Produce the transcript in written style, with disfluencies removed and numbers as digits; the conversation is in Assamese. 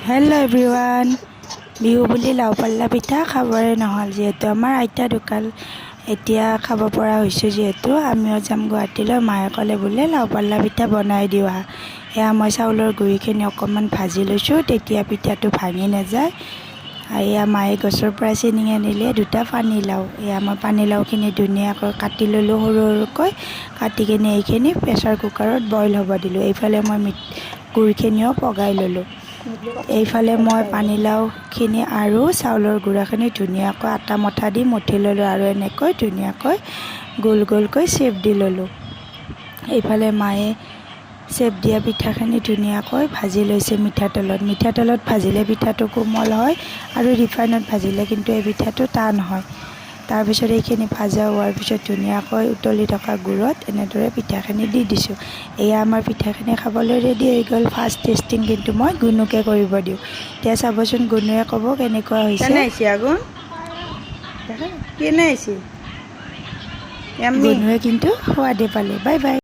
Hello' everyone. বিহু বুলি লাও পাল্লা পিঠা খাবৰে নহ'ল, যিহেতু আমাৰ আইতা ঢুকাল। এতিয়া খাব পৰা হৈছোঁ যিহেতু আমিও যাম গুৱাহাটীলৈ। মায়ে ক'লে বোলে লাও পাল্লা পিঠা বনাই দিওঁ। এয়া মই চাউলৰ গুড়িখিনি অকণমান ভাজি লৈছোঁ, তেতিয়া পিঠাটো ভাঙি নাযায়। এয়া মায়ে গছৰ পৰা ছিঙি আনিলে দুটা পানীলাও। এয়া মই পানীলাওখিনি ধুনীয়াকৈ কাটি ল'লোঁ, সৰু সৰুকৈ কাটি কিনে এইখিনি প্ৰেছাৰ কুকাৰত বইল হ'ব দিলোঁ। এইফালে মই গুড়খিনিও পগাই ল'লোঁ। এইফালে মই পানীলাওখিনি আৰু চাউলৰ গুড়াখিনি ধুনীয়াকৈ আটা মঠা দি মঠি ল'লোঁ আৰু এনেকৈ ধুনীয়াকৈ গোল গোলকৈ চেপ দি ল'লোঁ। এইফালে মায়ে চেপ দিয়া পিঠাখিনি ধুনীয়াকৈ ভাজি লৈছে মিঠাতেলত। মিঠাতেলত ভাজিলে পিঠাটো কোমল হয় আৰু ৰিফাইনত ভাজিলে কিন্তু এই পিঠাটো টান হয়। তাৰপিছত এইখিনি ভাজা হোৱাৰ পিছত ধুনীয়াকৈ উতলি থকা গুড়ত এনেদৰে পিঠাখিনি দি দিছোঁ। এয়া আমাৰ পিঠাখিনি খাবলৈ ৰেডি হৈ গ'ল। ফাৰ্ষ্ট টেষ্টিং কিন্তু মই গুণুকে কৰিব দিওঁ। এতিয়া চাবচোন, গুণুৱে ক'ব কেনেকুৱা হৈছে। গুণুৱে কিন্তু সোৱাদে পালে। Bye bye.